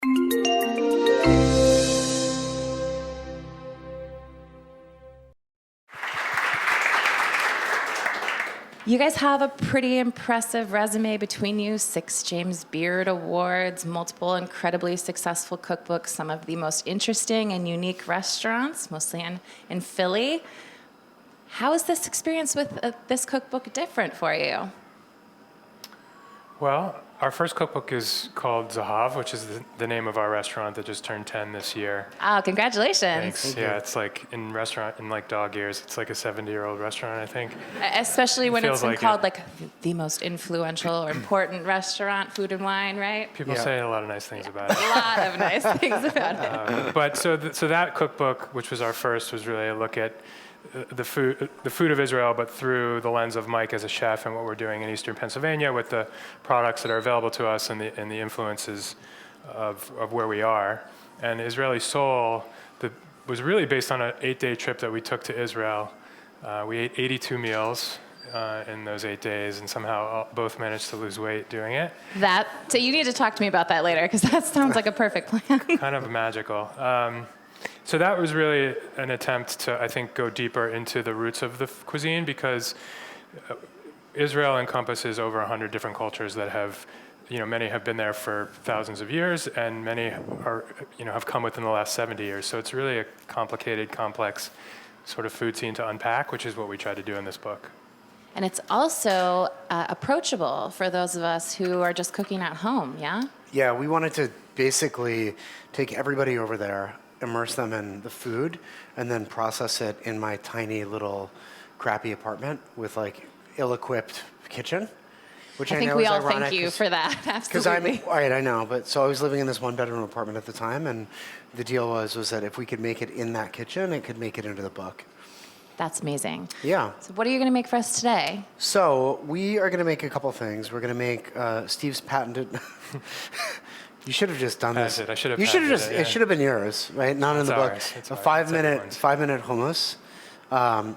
You guys have a pretty impressive resume between you. 6 James Beard Awards, multiple incredibly successful cookbooks, some of the most interesting and unique restaurants, mostly in Philly. How is this experience with this cookbook different for you? Well, our first cookbook is called Zahav, which is the name of our restaurant that just turned 10 this year. Oh, congratulations. Thanks. Yeah, it's like in like dog years, it's like a 70-year-old restaurant, I think. Especially when it's been like called like the most influential or important restaurant, food and wine, right? People say a lot of nice things about it. A lot of nice things about it. But so that cookbook, which was our first, was really a look at the food of Israel, but through the lens of Mike as a chef and what we're doing in Eastern Pennsylvania with the products that are available to us and the influences of where we are. And Israeli Soul was really based on an 8-day trip that we took to Israel. We ate 82 meals in those 8 days, and somehow both managed to lose weight doing it. So you need to talk to me about that later, because that sounds like a perfect plan. Kind of magical. So that was really an attempt to, I think, go deeper into the roots of the cuisine, because Israel encompasses over 100 different cultures that have, many have been there for thousands of years, and many are, have come within the last 70 years. So it's really a complicated, complex sort of food scene to unpack, which is what we try to do in this book. And it's also approachable for those of us who are just cooking at home, yeah? Yeah, we wanted to basically take everybody over there, immerse them in the food, and then process it in my tiny little crappy apartment with like ill-equipped kitchen, which I think know we is all ironic thank you for that. Absolutely. Because I know, but so I was living in this 1-bedroom apartment at the time, and the deal was that if we could make it in that kitchen, it could make it into the book. That's amazing. Yeah. So what are you going to make for us today? So we are going to make a couple things. We're going to make Steve's patented. You should have just done this. I should have. You should have just. It should have been yours, right? Not in the book. A 5-minute hummus.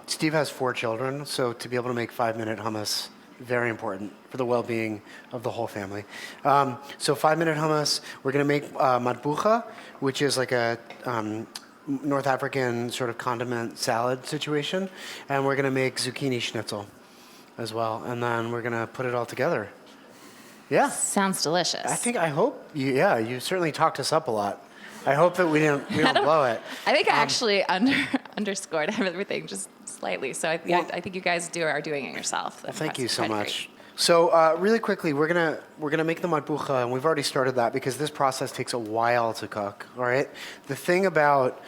Steve has 4 children, so to be able to make 5-minute hummus, very important for the well-being of the whole family. So 5-minute hummus. We're going to make Matbucha, which is like a North African sort of condiment salad situation, and we're going to make zucchini Schnitzel as well, and then we're going to put it all together. Yeah. Sounds delicious. I hope you certainly talked us up a lot. I hope that we don't blow it. I think I actually underscored everything just slightly. So I think you guys are doing it yourself. Thank you so much. So really quickly, we're gonna make the matbucha, and we've already started that because this process takes a while to cook. All right. The thing about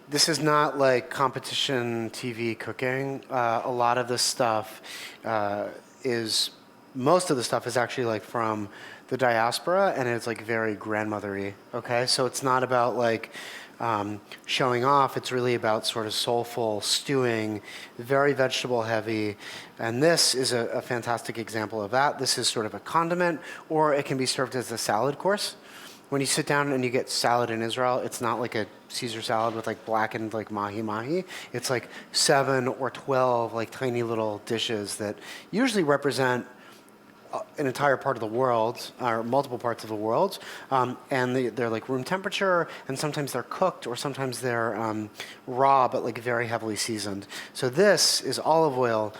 this is not like competition TV cooking. A lot of this stuff most of the stuff is actually like from the diaspora, and it's like very grandmothery. Okay, so it's not about like showing off. It's really about sort of soulful stewing, very vegetable heavy, and this is a fantastic example of that. This is sort of a condiment, or it can be served as a salad course. When you sit down and you get salad in Israel, it's not like a Caesar salad with like blackened like mahi. It's like 7 or 12 like tiny little dishes that usually represent an entire part of the world, or multiple parts of the world, and they're like room temperature, and sometimes they're cooked, or sometimes they're raw, but like very heavily seasoned. So this is olive oil,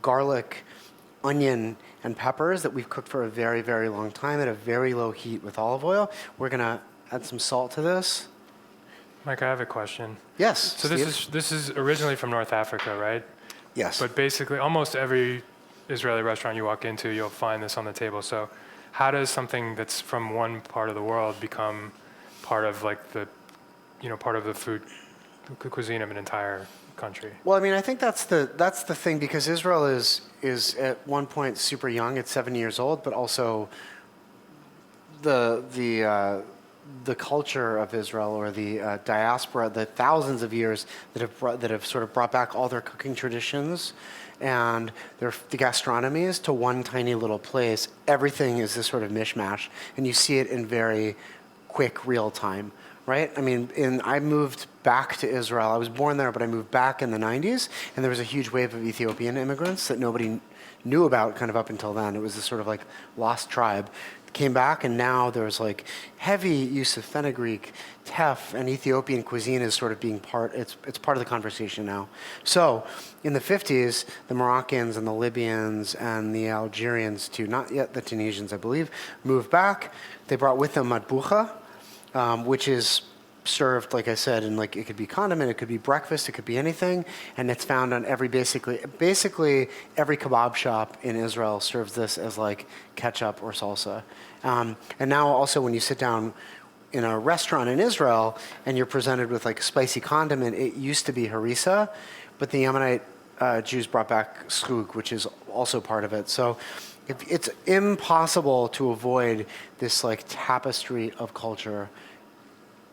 garlic, onion, and peppers that we've cooked for a very, very long time at a very low heat with olive oil. We're gonna add some salt to this. Mike, I have a question. Yes. So this is originally from North Africa, right? Yes. But basically, almost every Israeli restaurant you walk into, you'll find this on the table. So how does something that's from one part of the world become part of like part of the food cuisine of an entire country? Well, I mean, I think that's the thing, because Israel is at one point super young, it's 7 years old, but also the culture of Israel, or the diaspora, the thousands of years that have sort of brought back all their cooking traditions and the gastronomies to one tiny little place. Everything is this sort of mishmash, and you see it in very quick, real time, right? I mean, I moved back to Israel. I was born there, but I moved back in the 90s, and there was a huge wave of Ethiopian immigrants that nobody knew about kind of up until then. It was this sort of like lost tribe. came back, and now there's like heavy use of fenugreek, teff, and Ethiopian cuisine is sort of being it's part of the conversation now. So in the 50s, the Moroccans and the Libyans and the Algerians too, not yet the Tunisians, I believe, moved back. They brought with them Matbucha, which is served, like I said, and like it could be condiment, it could be breakfast, it could be anything, and it's found on basically every kebab shop in Israel serves this as like ketchup or salsa. And now also when you sit down in a restaurant in Israel and you're presented with like spicy condiment, it used to be harissa, but the Yemenite Jews brought back skug, which is also part of it. So it's impossible to avoid this like tapestry of culture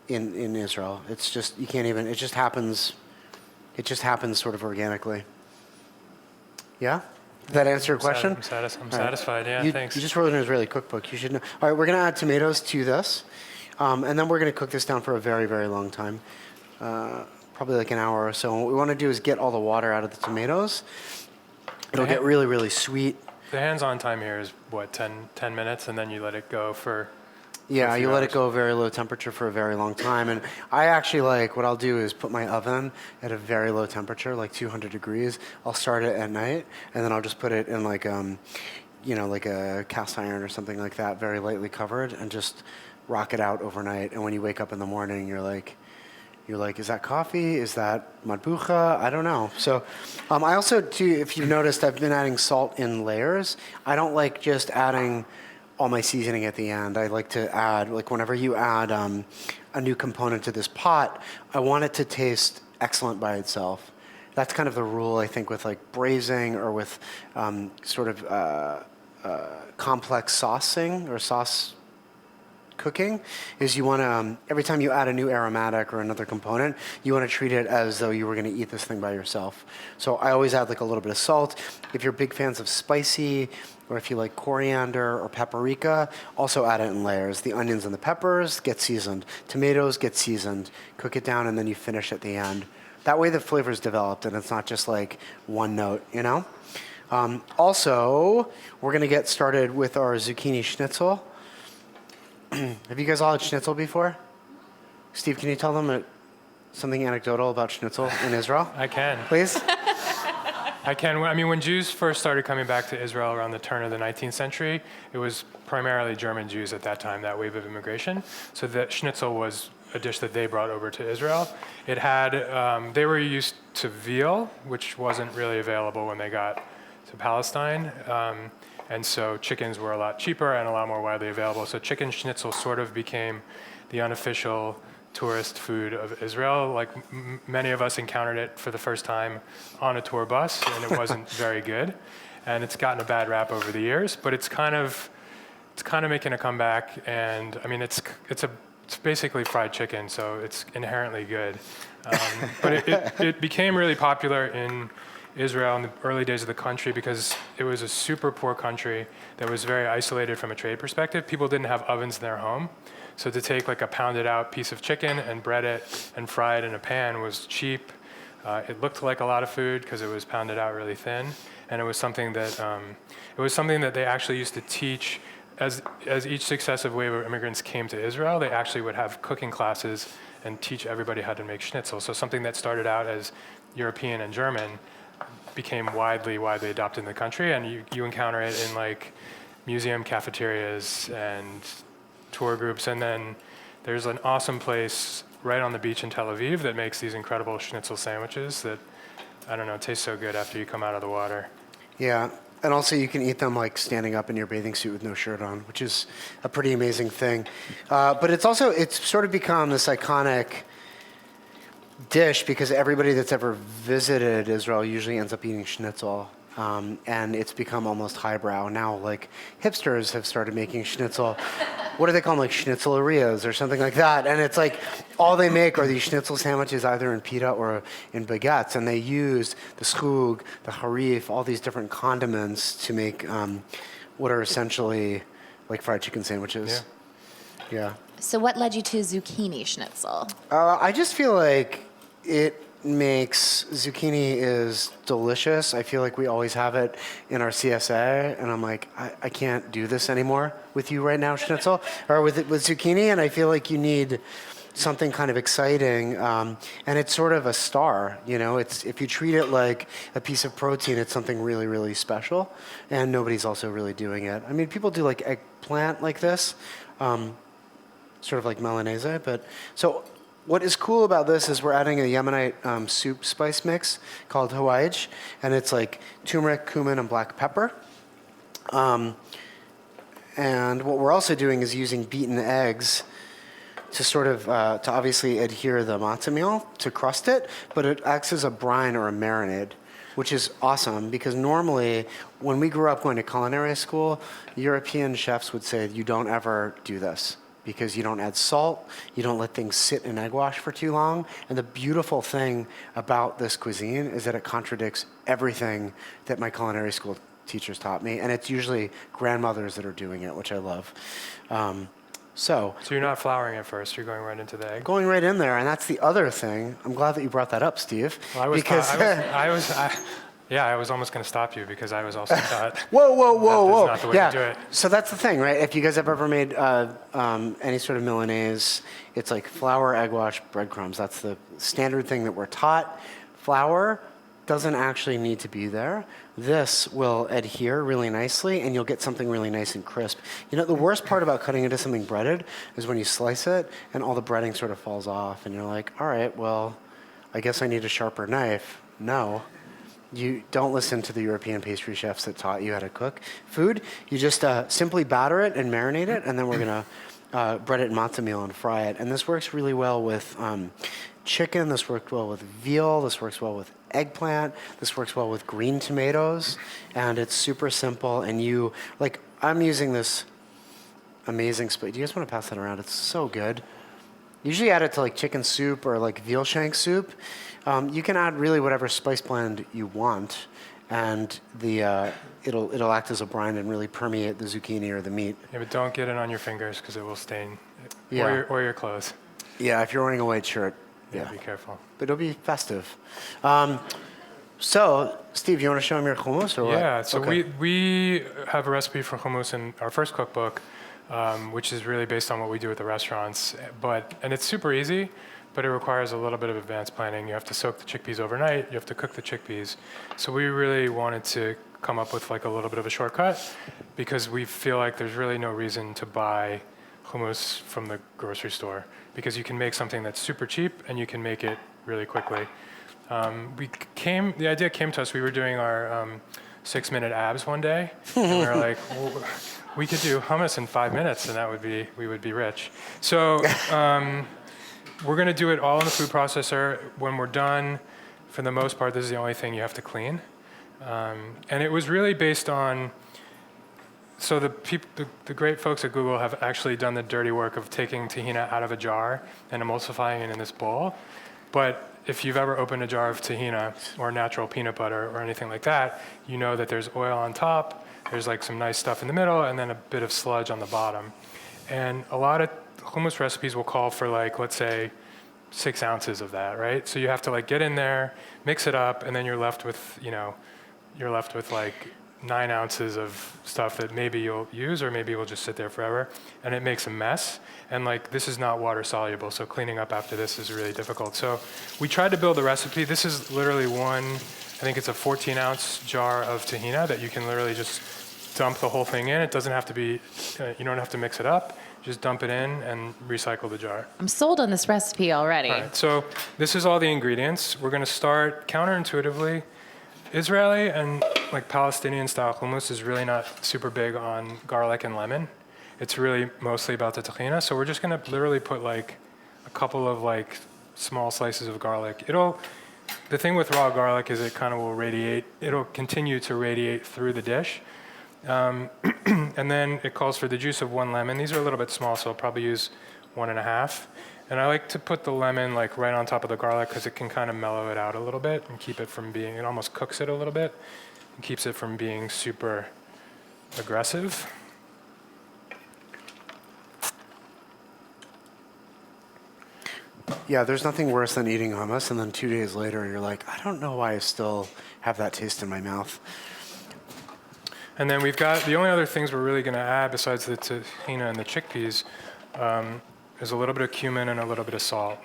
in Israel. It's just, you can't even, it just happens sort of organically. Yeah? Did that answer your question? I'm satisfied, yeah, thanks. You just wrote an Israeli cookbook. You should know. All right, we're going to add tomatoes to this, and then we're going to cook this down for a very, very long time, probably like an hour or so. And what we want to do is get all the water out of the tomatoes. It'll get really, really sweet. The hands-on time here is, what, 10 minutes, and then you let it go for... Yeah, you let it go very low temperature for a very long time. And I actually what I'll do is put my oven at a very low temperature, like 200 degrees. I'll start it at night, and then I'll just put it in like a cast iron or something like that, very lightly covered, and just rock it out overnight. And when you wake up in the morning, you're like, is that coffee? Is that matbucha? I don't know. So I also, too, if you've noticed, I've been adding salt in layers. I don't like just adding all my seasoning at the end. I like to add, like whenever you add a new component to this pot, I want it to taste excellent by itself. That's kind of the rule, I think, with like braising or with sort of complex saucing or sauce cooking, is you want to, every time you add a new aromatic or another component, you want to treat it as though you were going to eat this thing by yourself. So I always add like a little bit of salt. If you're big fans of spicy, or if you like coriander or paprika, also add it in layers. The onions and the peppers get seasoned. Tomatoes get seasoned. Cook it down, and then you finish at the end. That way the flavor's developed, and it's not just like one note, you know? Also, we're going to get started with our zucchini schnitzel. Have you guys all had schnitzel before? Steve, can you tell them something anecdotal about schnitzel in Israel? I can. Please? I can. I mean, when Jews first started coming back to Israel around the turn of the 19th century, it was primarily German Jews at that time, that wave of immigration. So the schnitzel was a dish that they brought over to Israel. It had, they were used to veal, which wasn't really available when they got to Palestine. And so chickens were a lot cheaper and a lot more widely available. So chicken schnitzel sort of became the unofficial tourist food of Israel. Like many of us encountered it for the first time on a tour bus, and it wasn't very good. And it's gotten a bad rap over the years, but it's kind of making a comeback. And I mean, it's basically fried chicken, so it's inherently good. But it became really popular in Israel in the early days of the country because it was a super poor country that was very isolated from a trade perspective. People didn't have ovens in their home. So to take like a pounded out piece of chicken and bread it and fry it in a pan was cheap. It looked like a lot of food because it was pounded out really thin. And it was something that they actually used to teach as each successive wave of immigrants came to Israel. They actually would have cooking classes and teach everybody how to make schnitzel. So something that started out as European and German became widely adopted in the country, and you encounter it in like museum cafeterias and tour groups. And then there's an awesome place right on the beach in Tel Aviv that makes these incredible schnitzel sandwiches that, I don't know, taste so good after you come out of the water. Yeah, and also you can eat them like standing up in your bathing suit with no shirt on, which is a pretty amazing thing. But it's sort of become this iconic dish because everybody that's ever visited Israel usually ends up eating schnitzel. And it's become almost highbrow. Now, like, hipsters have started making schnitzel. What do they call them? Like schnitzellerias or something like that. And it's like, all they make are these schnitzel sandwiches either in pita or in baguettes. And they use the skug, the harif, all these different condiments to make what are essentially like fried chicken sandwiches. Yeah. So what led you to zucchini schnitzel? I just feel like it makes zucchini is delicious. I feel like we always have it in our CSA, and I'm like, I can't do this anymore with you right now, Schnitzel, or with zucchini, and I feel like you need something kind of exciting, and it's sort of a star, you know. It's if you treat it like a piece of protein, it's something really, really special, and nobody's also really doing it. I mean, people do like eggplant like this, sort of like Milanese, but so. What is cool about this is we're adding a Yemenite soup spice mix called Hawaij, and it's like turmeric, cumin, and black pepper. And what we're also doing is using beaten eggs to sort of, to obviously adhere the matzah meal, to crust it, but it acts as a brine or a marinade, which is awesome because normally when we grew up going to culinary school, European chefs would say, you don't ever do this, because you don't add salt, you don't let things sit in egg wash for too long. And the beautiful thing about this cuisine is that it contradicts everything that my culinary school teachers taught me. And it's usually grandmothers that are doing it, which I love. So you're not flouring it first, you're going right into the egg? Going right in there, and that's the other thing. I'm glad that you brought that up, Steve. Well, I was almost going to stop you because I was also taught. Whoa. That's not the way to do it. So that's the thing, right? If you guys have ever made any sort of Milanese, it's like flour, egg wash, breadcrumbs. That's the standard thing that we're taught. Flour doesn't actually need to be there. This will adhere really nicely, and you'll get something really nice and crisp. You know, the worst part about cutting into something breaded is when you slice it and all the breading sort of falls off, and you're like, all right, well, I guess I need a sharper knife. No. You don't listen to the European pastry chefs that taught you how to cook food. You just simply batter it and marinate it, and then we're going to bread it in matzo meal and fry it. And this works really well with chicken. This works well with veal. This works well with eggplant. This works well with green tomatoes. And it's super simple. And I'm using this amazing spice. Do you guys want to pass that around? It's so good. Usually add it to like chicken soup or like veal shank soup. You can add really whatever spice blend you want, and it'll act as a brine and really permeate the zucchini or the meat. Yeah, but don't get it on your fingers because it will stain, Yeah. or your clothes. Yeah, if you're wearing a white shirt. Yeah, be careful. But it'll be festive. So, Steve, you want to show them your hummus or what? Yeah, so Okay. we have a recipe for hummus in our first cookbook, which is really based on what we do at the restaurants. And it's super easy, but it requires a little bit of advanced planning. You have to soak the chickpeas overnight. You have to cook the chickpeas. So we really wanted to come up with like a little bit of a shortcut because we feel like there's really no reason to buy hummus from the grocery store because you can make something that's super cheap and you can make it really quickly. The idea came to us, we were doing our 6-minute abs one day, and we were like, well, we could do hummus in 5 minutes and we would be rich. So we're gonna do it all in the food processor. When we're done, for the most part, this is the only thing you have to clean. And it was really based on, so the great folks at Google have actually done the dirty work of taking tahina out of a jar and emulsifying it in this bowl. But if you've ever opened a jar of tahina or natural peanut butter or anything like that, you know that there's oil on top, there's like some nice stuff in the middle, and then a bit of sludge on the bottom. And a lot of hummus recipes will call for like, let's say, 6 ounces of that, right? So you have to like get in there, mix it up, and then you're left with like 9 ounces of stuff that maybe you'll use or maybe will just sit there forever, and it makes a mess. And like, this is not water soluble, so cleaning up after this is really difficult. So we tried to build a recipe. This is literally I think it's a 14-ounce jar of tahina that you can literally just dump the whole thing in. It doesn't have to be, you don't have to mix it up. Just dump it in and recycle the jar. I'm sold on this recipe already. All right, so this is all the ingredients. We're gonna start counterintuitively. Israeli and like Palestinian style hummus is really not super big on garlic and lemon. It's really mostly about the tahina. So we're just gonna literally put like a couple of like small slices of garlic. The thing with raw garlic is it kind of will radiate. It'll continue to radiate through the dish. And then it calls for the juice of 1 lemon. These are a little bit small, so I'll probably use 1.5. And I like to put the lemon like right on top of the garlic because it can kind of mellow it out a little bit and keep it from being, it almost cooks it a little bit and keeps it from being super aggressive. Yeah, there's nothing worse than eating hummus and then 2 days later you're like, I don't know why I still have that taste in my mouth. And then we've got the only other things we're really going to add besides the tahina and the chickpeas is a little bit of cumin and a little bit of salt.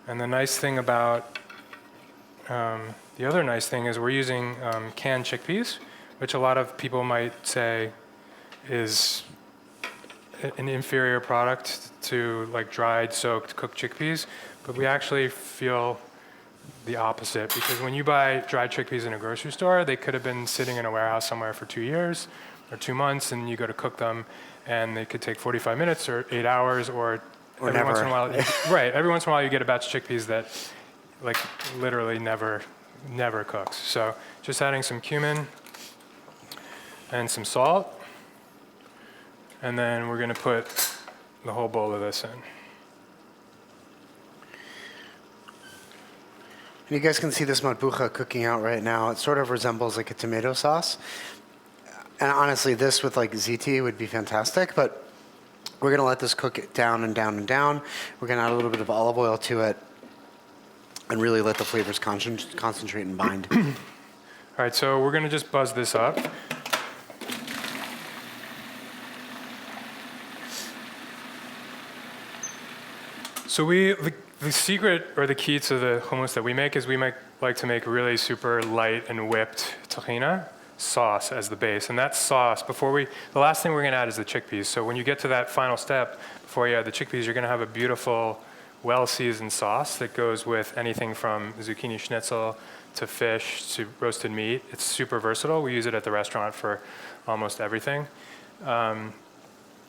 And the nice thing about the other nice thing is we're using canned chickpeas, which a lot of people might say is an inferior product to like dried, soaked, cooked chickpeas, but we actually feel the opposite, because when you buy dried chickpeas in a grocery store, they could have been sitting in a warehouse somewhere for 2 years or 2 months, and you go to cook them, and they could take 45 minutes or 8 hours, or every never. once in a while, right? Every once in a while, you get a batch of chickpeas that, like, literally never cooks. So just adding some cumin and some salt. And then we're going to put the whole bowl of this in. And you guys can see this matbucha cooking out right now. It sort of resembles like a tomato sauce. And honestly, this with like ziti would be fantastic, but we're going to let this cook it down and down and down. We're going to add a little bit of olive oil to it and really let the flavors concentrate and bind. All right, so we're going to just buzz this up. So the secret or the key to the hummus that we make is we like to make really super light and whipped tahina sauce as the base. And that sauce, the last thing we're going to add is the chickpeas. So when you get to that final step, before you add the chickpeas, you're going to have a beautiful, well-seasoned sauce that goes with anything from zucchini schnitzel to fish to roasted meat. It's super versatile. We use it at the restaurant for almost everything.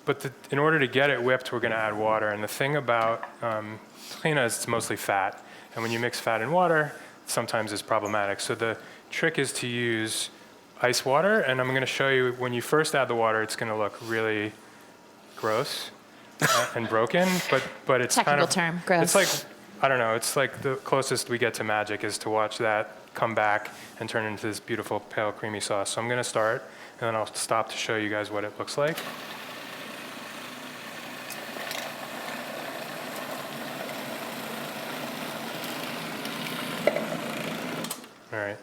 But in order to get it whipped, we're going to add water. And the thing about tahina is it's mostly fat. And when you mix fat and water, sometimes it's problematic. So the trick is to use ice water. And I'm going to show you, when you first add the water, it's going to look really gross and broken. But it's Technical kind of, term, gross. It's like, I don't know, it's like the closest we get to magic is to watch that come back and turn into this beautiful pale creamy sauce. So I'm going to start, and then I'll stop to show you guys what it looks like. All right.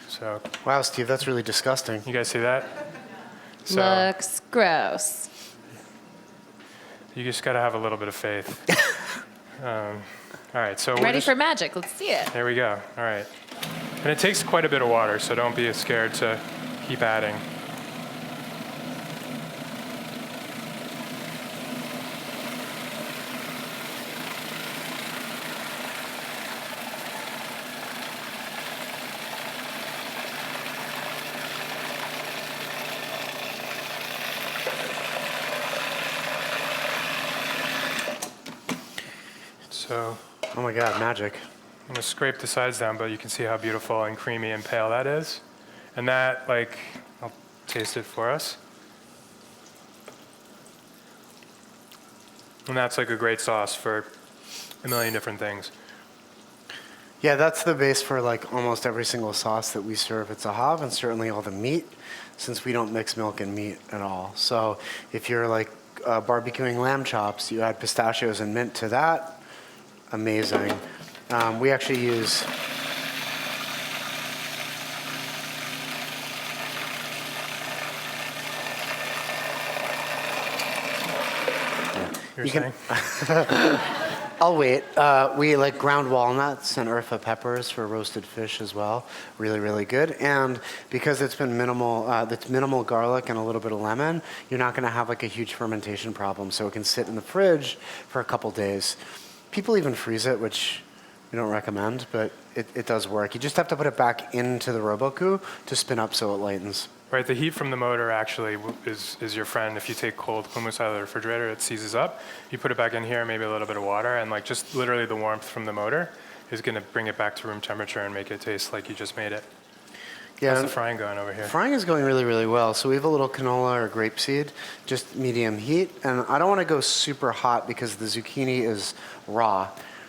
So, Wow, Steve, that's really disgusting. you guys see that? So Looks gross. you just got to have a little bit of faith. All right. So Ready for magic. Let's see it. There we go. All right. And it takes quite a bit of water, so don't be scared to keep adding. So Oh my God, magic. I'm going to scrape the sides down, but you can see how beautiful and creamy and pale that is. And that, like, I'll taste it for us. And that's like a great sauce for a million different things. Yeah, that's the base for like almost every single sauce that we serve at Zahav, and certainly all the meat, since we don't mix milk and meat at all. So if you're like barbecuing lamb chops, you add pistachios and mint to that. Amazing. We actually use You're You can- saying? I'll wait. We like ground walnuts and urfa peppers for roasted fish as well. Really, really good. And because it's been minimal garlic and a little bit of lemon, you're not going to have like a huge fermentation problem. So it can sit in the fridge for a couple days. People even freeze it, which we don't recommend, but it does work. You just have to put it back into the Roboku to spin up so it lightens. Right, the heat from the motor actually is your friend. If you take cold hummus out of the refrigerator, it seizes up. You put it back in here, maybe a little bit of water, and like just literally the warmth from the motor is going to bring it back to room temperature and make it taste like you just made it. Yeah, How's the frying going over here? frying is going really, really well. So we have a little canola or grapeseed, just medium heat. And I don't want to go super hot because the zucchini is raw.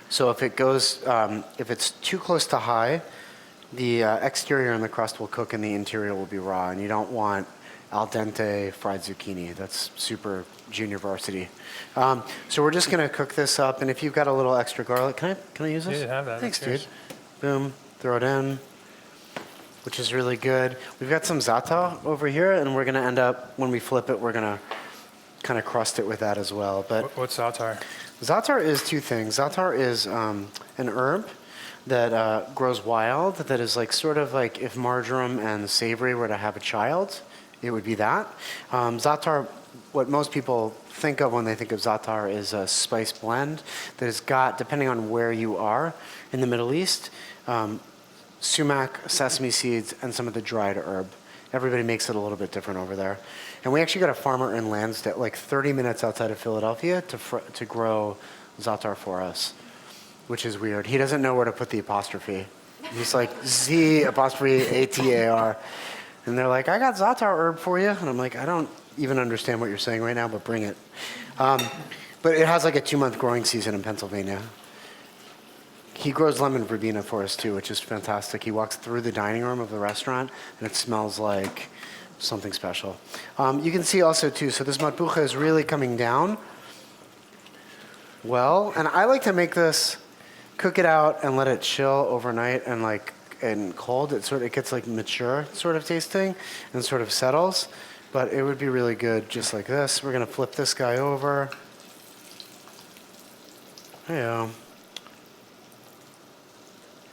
So if if it's too close to high, the exterior and the crust will cook and the interior will be raw. And you don't want al dente fried zucchini. That's super junior varsity. So we're just gonna cook this up, and if you've got a little extra garlic, can I use this? Yeah, have that. Thanks, That's dude. yours. Boom, throw it in, which is really good. We've got some za'atar over here, and we're gonna end up, when we flip it, we're gonna kind of crust it with that as well. But What's za'atar? za'atar is two things. Za'atar is an herb that grows wild, that is like sort of like if marjoram and savory were to have a child, it would be that. Za'atar, what most people think of when they think of za'atar is a spice blend that has got, depending on where you are in the Middle East, sumac, sesame seeds, and some of the dried herb. Everybody makes it a little bit different over there. And we actually got a farmer in Lansdale, like 30 minutes outside of Philadelphia, to grow za'atar for us, which is weird. He doesn't know where to put the apostrophe. He's like, Z apostrophe A-T-A-R. And they're like, I got za'atar herb for you. And I'm like, I don't even understand what you're saying right now, but bring it. But it has like a 2-month growing season in Pennsylvania. He grows lemon verbena for us too, which is fantastic. He walks through the dining room of the restaurant, and it smells like something special. You can see also too, so this matbucha is really coming down well, and I like to make this, cook it out and let it chill overnight and cold. It gets like mature sort of tasting and sort of settles, but it would be really good just like this. We're gonna flip this guy over. There you go.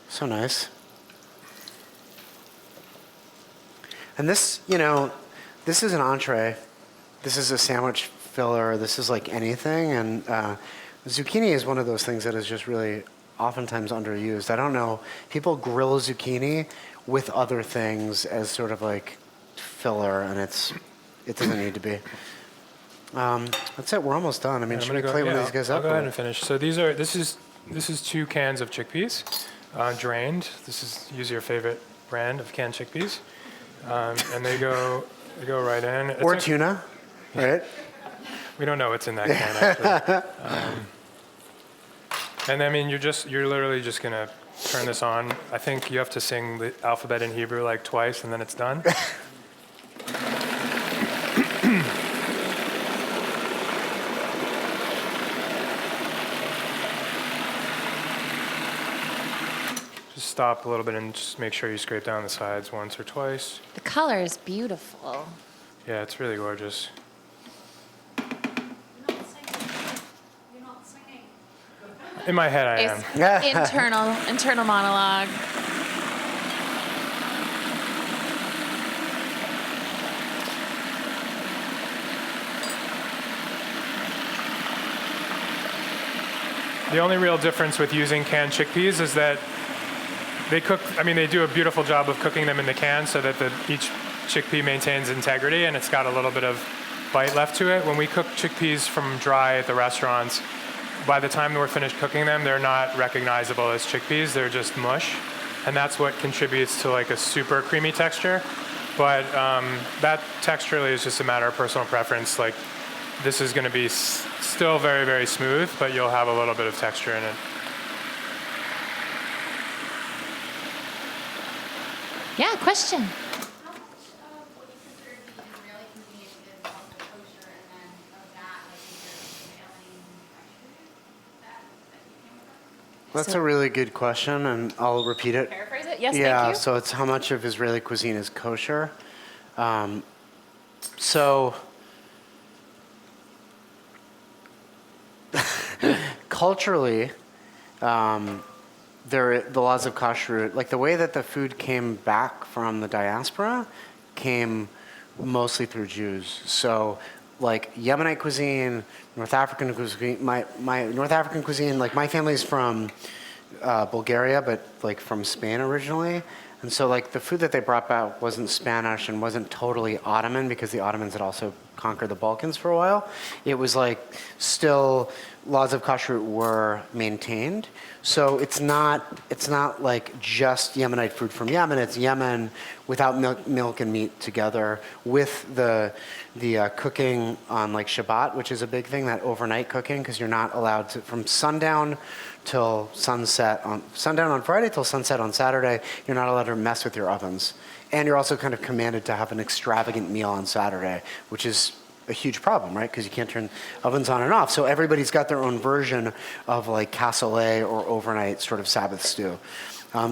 So nice. And this, this is an entree. This is a sandwich filler. This is like anything. And zucchini is one of those things that is just really oftentimes underused. I don't know. People grill zucchini with other things as sort of like filler, and it doesn't need to be. That's it. We're almost done. I mean, should we plate one of these guys up? I'll go ahead and finish. So this is 2 cans of chickpeas. Drained. Use your favorite brand of canned chickpeas, and they go right in. Or tuna, right? We don't know what's in that can actually. And I mean, you're literally just gonna turn this on. I think you have to sing the alphabet in Hebrew like twice, and then it's done. Stop a little bit and just make sure you scrape down the sides once or twice. The color is beautiful. Yeah, it's really gorgeous. You're not singing. In my head, I am. It's internal monologue. The only real difference with using canned chickpeas is that they do a beautiful job of cooking them in the can so that each chickpea maintains integrity and it's got a little bit of bite left to it. When we cook chickpeas from dry at the restaurants, by the time we're finished cooking them, they're not recognizable as chickpeas. They're just mush. And that's what contributes to like a super creamy texture. But that texturally is just a matter of personal preference. Like this is going to be still very, very smooth, but you'll have a little bit of texture in it. Yeah, question. How much of what you consider to be Israeli cuisine is also kosher, and then of that, like, is there prevailing textures that you came across? That's a really good question, and I'll repeat it. Paraphrase it? Yes, Yeah, thank you. so it's how much of Israeli cuisine is kosher. So culturally, the laws of kashrut, like the way that the food came back from the diaspora, came mostly through Jews. So like Yemenite cuisine, North African cuisine, my North African cuisine, like my family's from Bulgaria, but like from Spain originally. And so like the food that they brought back wasn't Spanish and wasn't totally Ottoman because the Ottomans had also conquered the Balkans for a while. It was like still laws of kashrut were maintained. So it's not like just Yemenite food from Yemen. It's Yemen without milk and meat together with the cooking on like Shabbat, which is a big thing, that overnight cooking, because you're not allowed to, from sundown on Friday till sunset on Saturday, you're not allowed to mess with your ovens. And you're also kind of commanded to have an extravagant meal on Saturday, which is a huge problem, right? Because you can't turn ovens on and off. So everybody's got their own version of like cassoulet or overnight sort of Sabbath stew.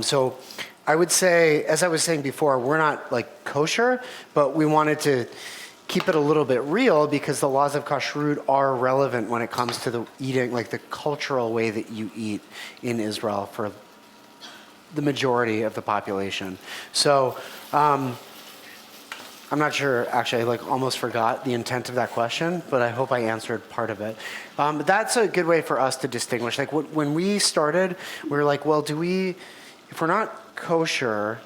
So I would say, as I was saying before, we're not like kosher, but we wanted to keep it a little bit real because the laws of kashrut are relevant when it comes to the eating, like the cultural way that you eat in Israel for the majority of the population. So I'm not sure, actually, I like almost forgot the intent of that question, but I hope I answered part of it. But that's a good way for us to distinguish. Like when we started, we were like, well, if we're not kosher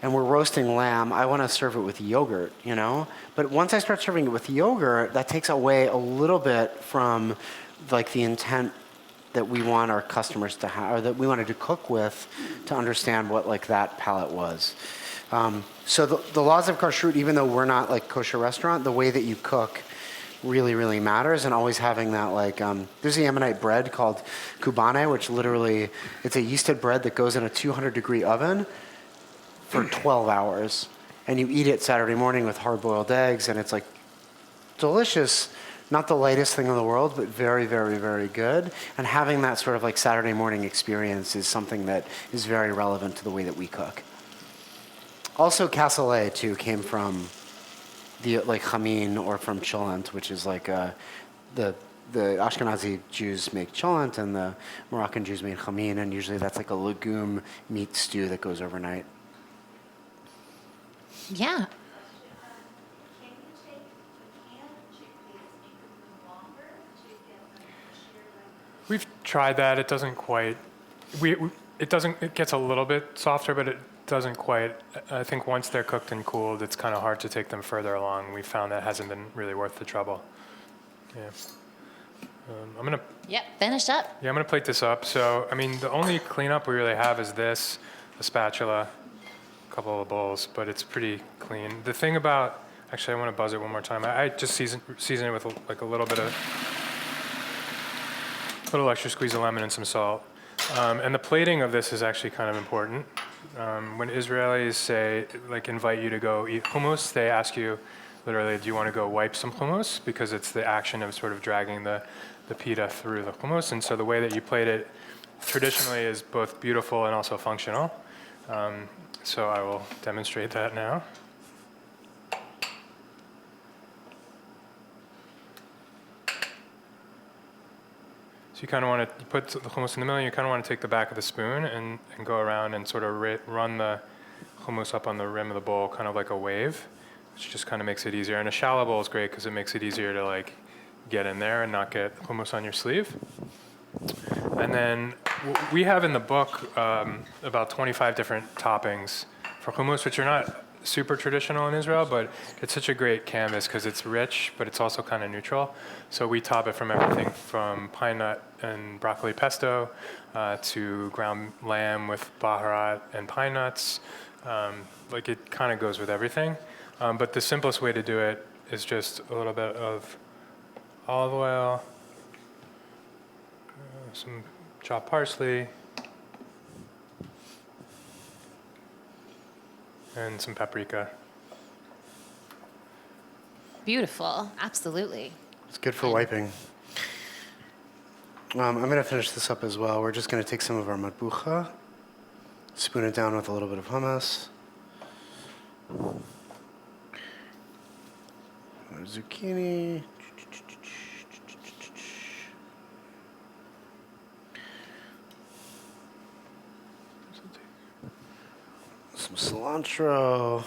and we're roasting lamb, I want to serve it with yogurt, you know? But once I start serving it with yogurt, that takes away a little bit from like the intent that we want our customers to have, or that we wanted to cook with, to understand what like that palate was. So the laws of kashrut, even though we're not like kosher restaurant, the way that you cook really, really matters. And always having that like, there's a Yemenite bread called kubane, which literally, it's a yeasted bread that goes in a 200-degree oven for 12 hours. And you eat it Saturday morning with hard-boiled eggs, and it's like delicious. Not the lightest thing in the world, but very, very, very good. And having that sort of like Saturday morning experience is something that is very relevant to the way that we cook. Also, cassoulet too came from the like chamin or from cholent, which is like the Ashkenazi Jews make cholent and the Moroccan Jews make chamin, and usually that's like a legume meat stew that goes overnight. Yeah. Can you take the canned chickpeas and cook them longer to get them mushier? We've tried that. It doesn't quite. It gets a little bit softer, but it doesn't quite. I think once they're cooked and cooled, it's kind of hard to take them further along. We found that hasn't been really worth the trouble. Yeah. I'm gonna. Yep. Finish up. Yeah, I'm gonna plate this up. So, I mean, the only cleanup we really have is this, a spatula, a couple of bowls, but it's pretty clean. The thing about, actually, I want to buzz it one more time. I just season it with like a little extra squeeze of lemon and some salt. And the plating of this is actually kind of important. When Israelis invite you to go eat hummus, they ask you literally, do you want to go wipe some hummus? Because it's the action of sort of dragging the pita through the hummus. And so the way that you plate it traditionally is both beautiful and also functional. So I will demonstrate that now. So you kind of want to put the hummus in the middle, and you kind of want to take the back of the spoon and go around and sort of run the hummus up on the rim of the bowl, kind of like a wave, which just kind of makes it easier. And a shallow bowl is great because it makes it easier to like get in there and not get hummus on your sleeve. And then we have in the book about 25 different toppings for hummus, which are not super traditional in Israel, but it's such a great canvas because it's rich, but it's also kind of neutral. So we top it from everything from pine nut and broccoli pesto to ground lamb with baharat and pine nuts. Like it kind of goes with everything. But the simplest way to do it is just a little bit of olive oil, some chopped parsley, and some paprika. Beautiful. Absolutely. It's good for wiping. I'm going to finish this up as well. We're just going to take some of our matbucha, spoon it down with a little bit of hummus, zucchini, some cilantro,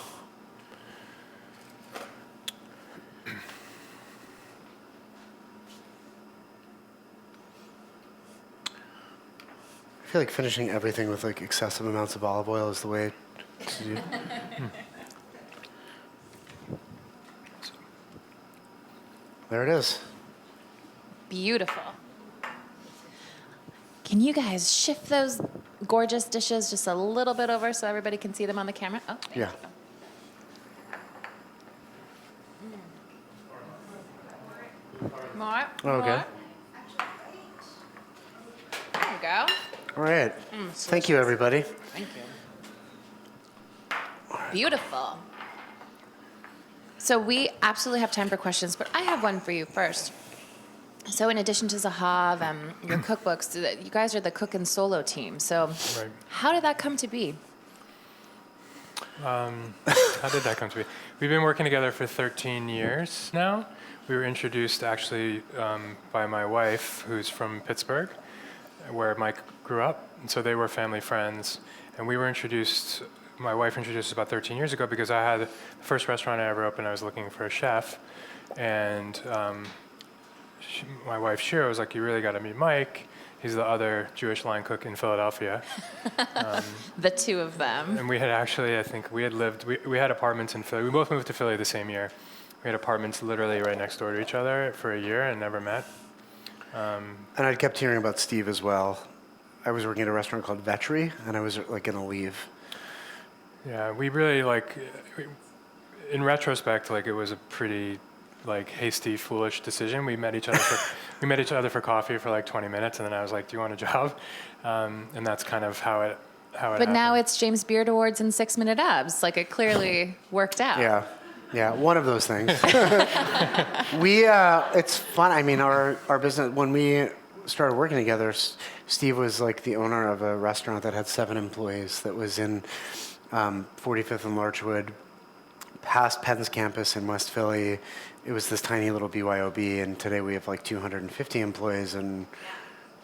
I feel like finishing everything with like excessive amounts of olive oil is the way to do. There it is. Beautiful. Can you guys shift those gorgeous dishes just a little bit over so everybody can see them on the camera? Oh, there Yeah. you go. More. Oh, okay. More. There you go. All right. Thank you, everybody. Thank you. All right. Beautiful. So we absolutely have time for questions, but I have one for you first. So in addition to Zahav and your cookbooks, you guys are the CookNSolo team. So Right. how did that come to be? How did that come to be? We've been working together for 13 years now. We were introduced actually by my wife, who's from Pittsburgh, where Mike grew up. And so they were family friends. And we were introduced, my wife introduced us about 13 years ago because I had the first restaurant I ever opened, I was looking for a chef. And my wife, Shira, was like, you really got to meet Mike. He's the other Jewish line cook in Philadelphia. The two of them. And we had actually, I think we had apartments in Philly. We both moved to Philly the same year. We had apartments literally right next door to each other for a year and never met. And I kept hearing about Steve as well. I was working at a restaurant called Vetri, and I was like going to leave. Yeah, we really in retrospect, it was a pretty hasty, foolish decision. We met each other for coffee for 20 minutes, and then I was like, "Do you want a job?" And that's kind of how it But happened. now it's James Beard Awards and 6-minute abs. It clearly worked out. Yeah, one of those things. It's fun. I mean, our business, when we started working together, Steve was the owner of a restaurant that had 7 employees that was in 45th and Larchwood, past Penn's campus in West Philly. It was this tiny little BYOB, and today we have 250 employees and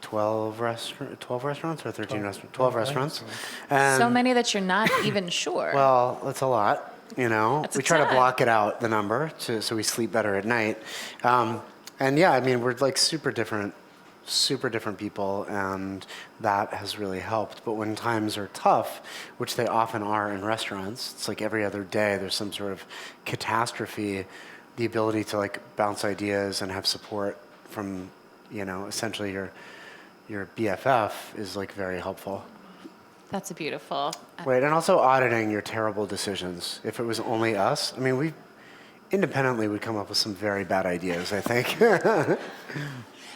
12 restaurants or 13 restaurants? 12 restaurants. And, So many that you're not even sure. well, that's a lot, That's a We try to ton. block it out, the number, so we sleep better at night. And yeah, I mean, we're super different people, and that has really helped. But when times are tough, which they often are in restaurants, it's every other day there's some sort of catastrophe, the ability to bounce ideas and have support from, essentially your BFF is very helpful. That's beautiful. Right, and also auditing your terrible decisions. If it was only us, I mean, we independently would come up with some very bad ideas, I think.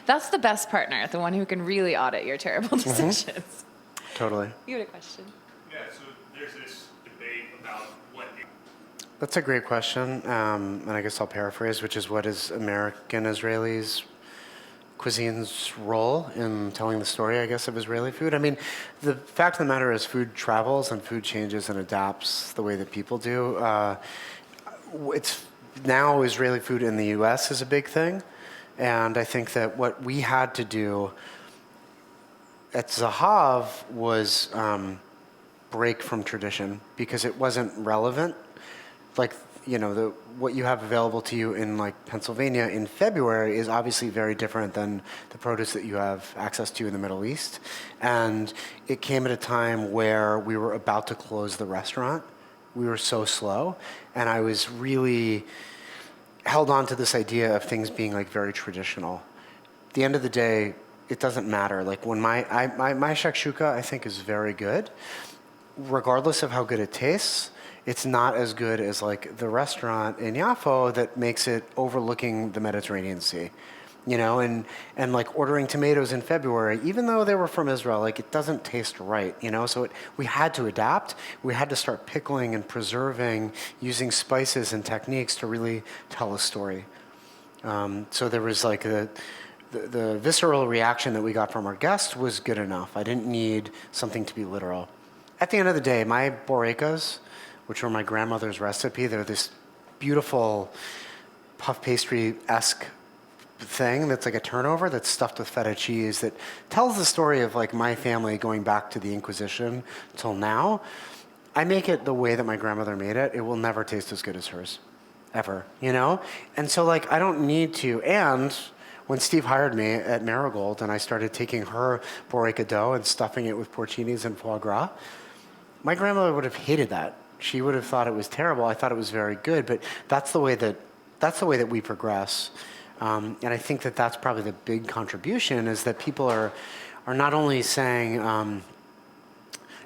That's the best partner, the one who can really audit your terrible decisions. Totally. You had a question. Yeah, so there's this debate about what. That's a great question, and I guess I'll paraphrase, which is what is American Israelis' cuisine's role in telling the story, I guess, of Israeli food? I mean, the fact of the matter is food travels and food changes and adapts the way that people do. It's now Israeli food in the U.S. is a big thing, and I think that what we had to do at Zahav was break from tradition because it wasn't relevant. What you have available to you in Pennsylvania in February is obviously very different than the produce that you have access to in the Middle East. And it came at a time where we were about to close the restaurant. We were so slow, and I was really held on to this idea of things being very traditional. At the end of the day, it doesn't matter. When my shakshuka, I think, is very good, regardless of how good it tastes. It's not as good as the restaurant in Yafo that makes it overlooking the Mediterranean Sea, and ordering tomatoes in February, even though they were from Israel, it doesn't taste right, So we had to adapt. We had to start pickling and preserving, using spices and techniques to really tell a story. So there was the visceral reaction that we got from our guests was good enough. I didn't need something to be literal. At the end of the day, my borekas, which were my grandmother's recipe, they're this beautiful puff pastry-esque thing that's a turnover that's stuffed with feta cheese that tells the story of my family going back to the Inquisition till now. I make it the way that my grandmother made it. It will never taste as good as hers, ever, And so I don't need to. And when Steve hired me at Marigold and I started taking her boreka dough and stuffing it with porcinis and foie gras, my grandmother would have hated that. She would have thought it was terrible. I thought it was very good, but that's the way that we progress. And I think that that's probably the big contribution is that people are not only saying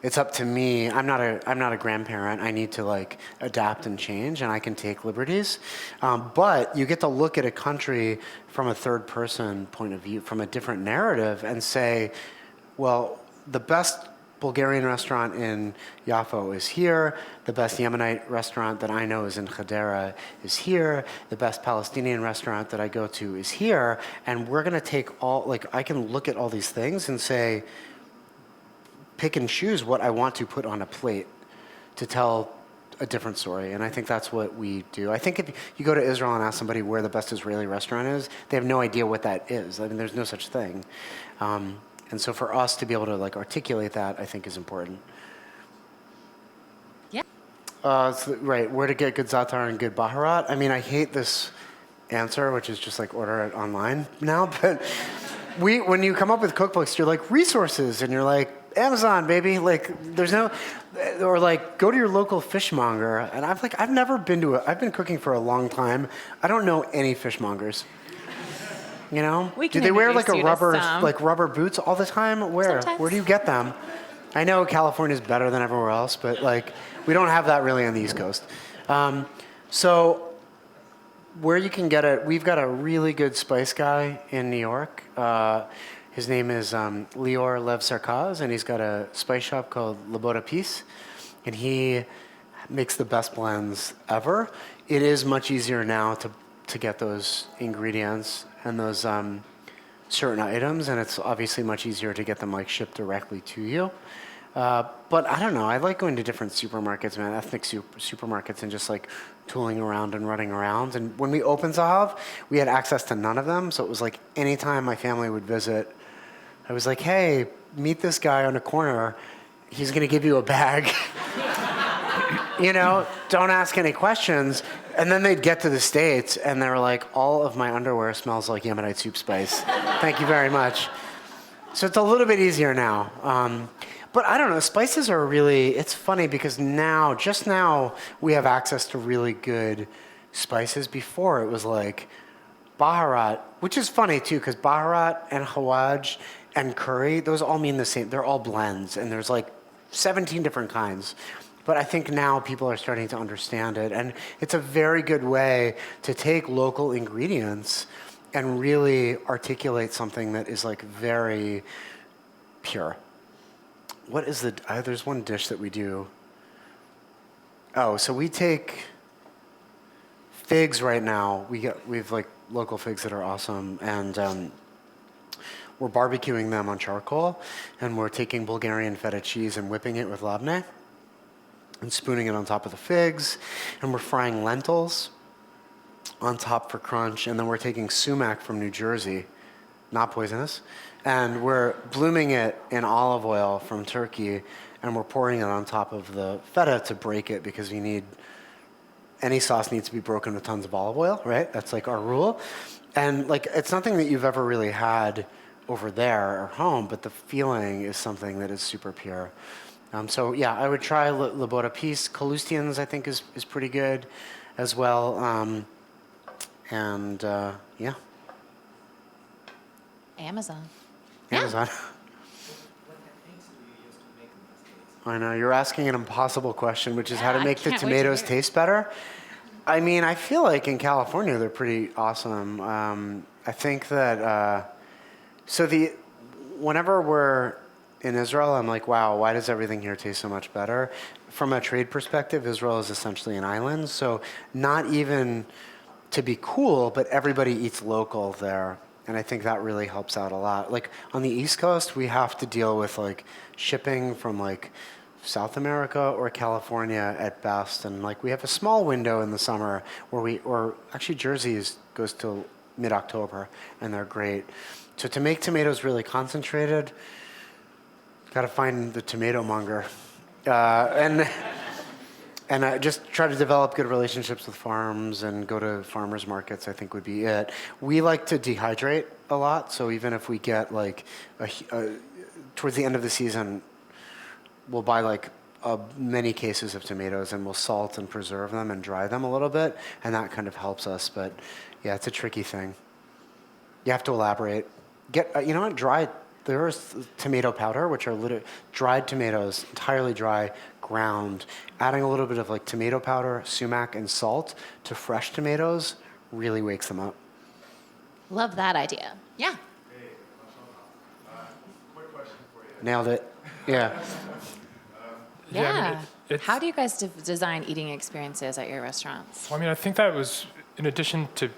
it's up to me. I'm not a grandparent. I need to adapt and change, and I can take liberties. But you get to look at a country from a third person point of view, from a different narrative, and say, well, the best Bulgarian restaurant in Yafo is here. The best Yemenite restaurant that I know is in Hadera is here. The best Palestinian restaurant that I go to is here. And we're going to take all, like, I can look at all these things and say, pick and choose what I want to put on a plate to tell a different story. And I think that's what we do. I think if you go to Israel and ask somebody where the best Israeli restaurant is, they have no idea what that is. I mean, there's no such thing. And so for us to be able to like articulate that, I think is important. Yeah. Right, where to get good za'atar and good baharat. I mean, I hate this answer, which is just like order it online now. But when you come up with cookbooks, you're like resources, and you're like Amazon, baby. Like there's no, or like go to your local fishmonger. And I've never been to I've been cooking for a long time. I don't know any fishmongers. You know, We do can they wear like introduce you to some. rubber boots all the time? Where Sometimes. do you get them? I know California is better than everywhere else, but like we don't have that really on the East Coast. So where you can get it, we've got a really good spice guy in New York. His name is Lior Lev Sarkaz, and he's got a spice shop called La Boda Peace, and he makes the best blends ever. It is much easier now to get those ingredients and those certain items, and it's obviously much easier to get them like shipped directly to you. But I don't know. I like going to different supermarkets, man, ethnic supermarkets, and just like tooling around and running around. And when we opened Zahav, we had access to none of them. So it was like anytime my family would visit, I was like, hey, meet this guy on a corner. He's going to give you a bag. You know, don't ask any questions. And then they'd get to the States, and they were like, all of my underwear smells like Yemenite soup spice. Thank you very much. So it's a little bit easier now. But I don't know, spices are really, it's funny because just now, we have access to really good spices. Before, it was like baharat, which is funny too, because baharat and hawaj and curry, those all mean the same. They're all blends, and there's like 17 different kinds. But I think now people are starting to understand it. And it's a very good way to take local ingredients and really articulate something that is like very pure. What is there's one dish that we do. Oh, so we take figs right now. We've like local figs that are awesome. And we're barbecuing them on charcoal. And we're taking Bulgarian feta cheese and whipping it with labneh and spooning it on top of the figs, and we're frying lentils on top for crunch, and then we're taking sumac from New Jersey, not poisonous, and we're blooming it in olive oil from Turkey, and we're pouring it on top of the feta to break it, because any sauce needs to be broken with tons of olive oil, right? That's like our rule. And like it's nothing that you've ever really had over there or home, but the feeling is something that is super pure. So yeah, I would try La Boda Peace. Kalustyan's, I think, is pretty good as well. Yeah. Amazon. Amazon. I know, you're asking an impossible question, which is how to I make the can't wait to tomatoes hear it. taste better. I mean, I feel like in California, they're pretty awesome. I think that, whenever we're in Israel, I'm like, wow, why does everything here taste so much better? From a trade perspective, Israel is essentially an island, so not even to be cool, but everybody eats local there. And I think that really helps out a lot. Like on the East Coast, we have to deal with like shipping from like South America or California at best. And like we have a small window in the summer or actually Jersey goes till mid-October, and they're great. So to make tomatoes really concentrated, got to find the tomato monger, and just try to develop good relationships with farms and go to farmers markets, I think would be it. We like to dehydrate a lot, so even if we get like towards the end of the season, we'll buy like many cases of tomatoes, and we'll salt and preserve them and dry them a little bit, and that kind of helps us. But yeah, it's a tricky thing. You have to elaborate. You know what? There's tomato powder, which are dried tomatoes, entirely dry, ground. Adding a little bit of like tomato powder, sumac, and salt to fresh tomatoes really wakes them up. Love that idea. Yeah. Quick question for you. Nailed it. Yeah. Yeah. I mean, it's- How do you guys design eating experiences at your restaurants? Well, I mean, I think that was, in addition to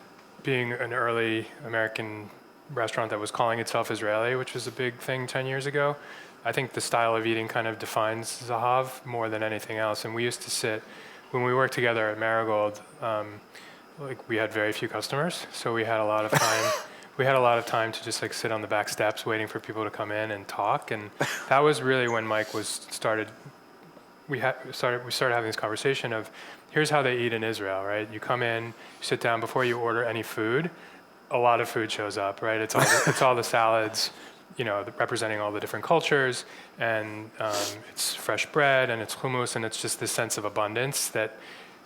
being an early American restaurant that was calling itself Israeli, which was a big thing 10 years ago, I think the style of eating kind of defines Zahav more than anything else. And we used to sit, when we worked together at Marigold, like we had very few customers, so we had a lot of time. We had a lot of time to just like sit on the back steps waiting for people to come in and talk. And that was really when Mike started having this conversation of, here's how they eat in Israel, right? You come in, you sit down, before you order any food, a lot of food shows up, right? It's all the salads, representing all the different cultures, and it's fresh bread, and it's hummus, and it's just this sense of abundance that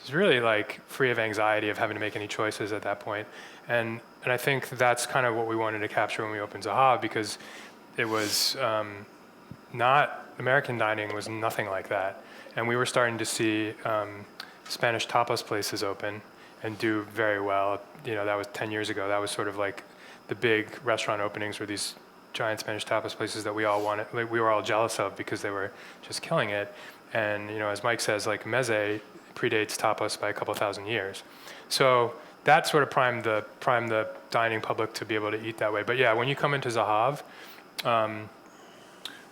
is really like free of anxiety of having to make any choices at that point. And I think that's kind of what we wanted to capture when we opened Zahav, because it was not, American dining was nothing like that. And we were starting to see Spanish tapas places open and do very well. That was 10 years ago. That was sort of like the big restaurant openings were these giant Spanish tapas places that we all wanted, like we were all jealous of because they were just killing it. And as Mike says, like meze predates tapas by a couple thousand years. So that sort of primed the dining public to be able to eat that way. But yeah, when you come into Zahav,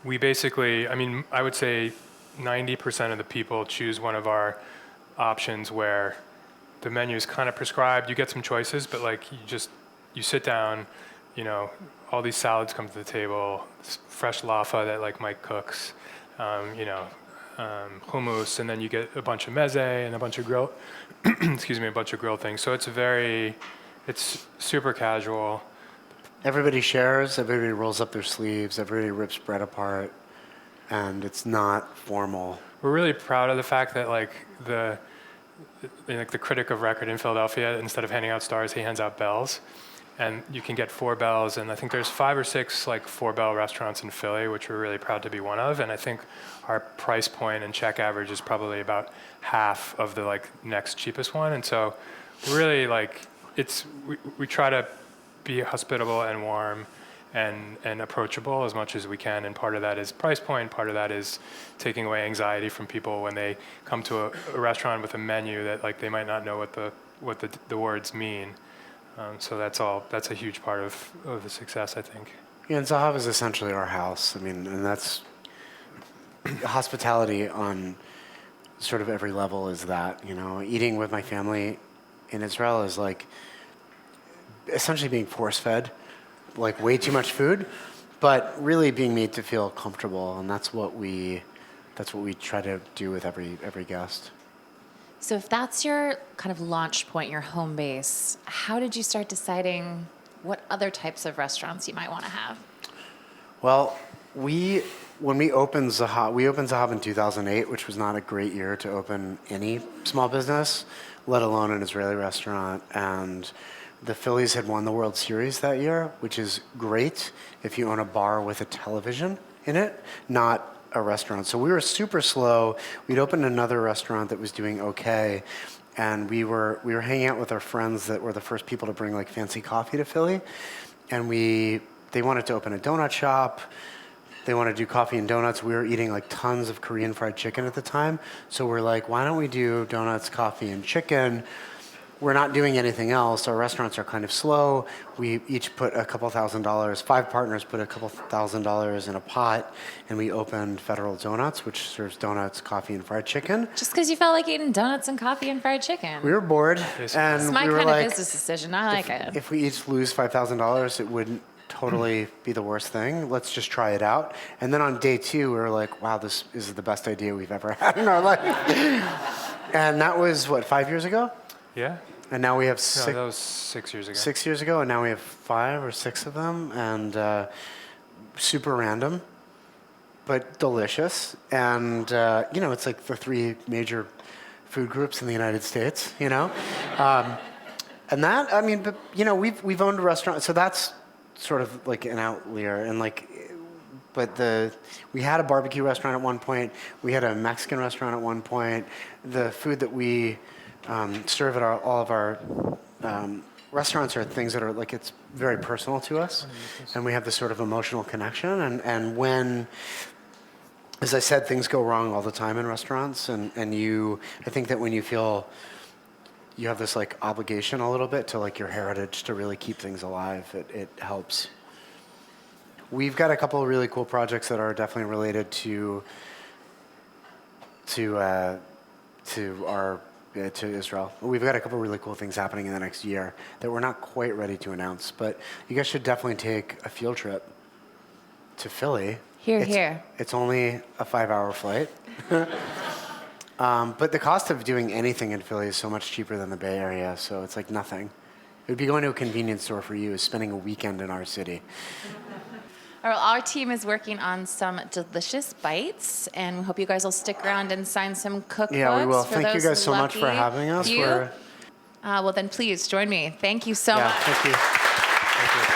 we basically, I would say 90% of the people choose one of our options where the menu is kind of prescribed. You get some choices, but like you sit down, all these salads come to the table, fresh laffa that like Mike cooks, hummus, and then you get a bunch of meze and a bunch of grill, a bunch of grilled things. So it's super casual. Everybody shares, everybody rolls up their sleeves, everybody rips bread apart, and it's not formal. We're really proud of the fact that like the critic of record in Philadelphia, instead of handing out stars, he hands out bells. And you can get 4 bells, and I think there's 5 or 6 like 4-bell restaurants in Philly, which we're really proud to be one of. And I think our price point and check average is probably about half of the like next cheapest one. And so really like we try to be hospitable and warm and approachable as much as we can. And part of that is price point. Part of that is taking away anxiety from people when they come to a restaurant with a menu that like they might not know what the words mean. So that's a huge part of the success, I think. Yeah, and Zahav is essentially our house. And that's hospitality on sort of every level is that, eating with my family in Israel is like essentially being force-fed, like way too much food, but really being made to feel comfortable, and that's what we try to do with every guest. So if that's your kind of launch point, your home base, how did you start deciding what other types of restaurants you might want to have? Well, when we opened Zahav in 2008, which was not a great year to open any small business, let alone an Israeli restaurant. And the Phillies had won the World Series that year, which is great if you own a bar with a television in it, not a restaurant. So we were super slow. We'd opened another restaurant that was doing okay, and we were hanging out with our friends that were the first people to bring like fancy coffee to Philly, and they wanted to open a donut shop. They wanted to do coffee and donuts. We were eating like tons of Korean fried chicken at the time, so we're like, why don't we do donuts, coffee, and chicken? We're not doing anything else. Our restaurants are kind of slow. We each put a couple $1,000s, 5 partners put a couple $1,000s in a pot, and we opened Federal Donuts, which serves donuts, coffee, and fried chicken. Just because you felt like eating donuts and coffee and fried chicken. We were bored, It's and my we were kind like, of business decision. I like it. if we each lose $5,000, it wouldn't totally be the worst thing. Let's just try it out. And then on day 2, we were like, wow, this is the best idea we've ever had in our life. And that was, 5 years ago? Yeah. And now we have No, that was 6 years ago. 6 years ago, and now we have 5 or 6 of them, and super random, but delicious. And it's like the 3 major food groups in the United States. And that, but we've owned a restaurant, so that's sort of like an outlier, and we had a barbecue restaurant at one point. We had a Mexican restaurant at one point. The food that we serve at all of our restaurants are things that are like, it's very personal to us, and we have this sort of emotional connection. And when as I said, things go wrong all the time in restaurants, and I think that when you feel you have this like obligation a little bit to like your heritage to really keep things alive, it helps. We've got a couple of really cool projects that are definitely related to Israel. We've got a couple of really cool things happening in the next year that we're not quite ready to announce, but you guys should definitely take a field trip to Philly. Here. It's only a 5-hour flight. But the cost of doing anything in Philly is so much cheaper than the Bay Area, so it's like nothing. It would be going to a convenience store for you is spending a weekend in our city. All right, our team is working on some delicious bites, and we hope you guys will stick around and sign some cookbooks. Yeah, we will. For Thank you those guys so much for lucky having us. few. Well, then please join me. Thank you so much. Thank you. Thank you.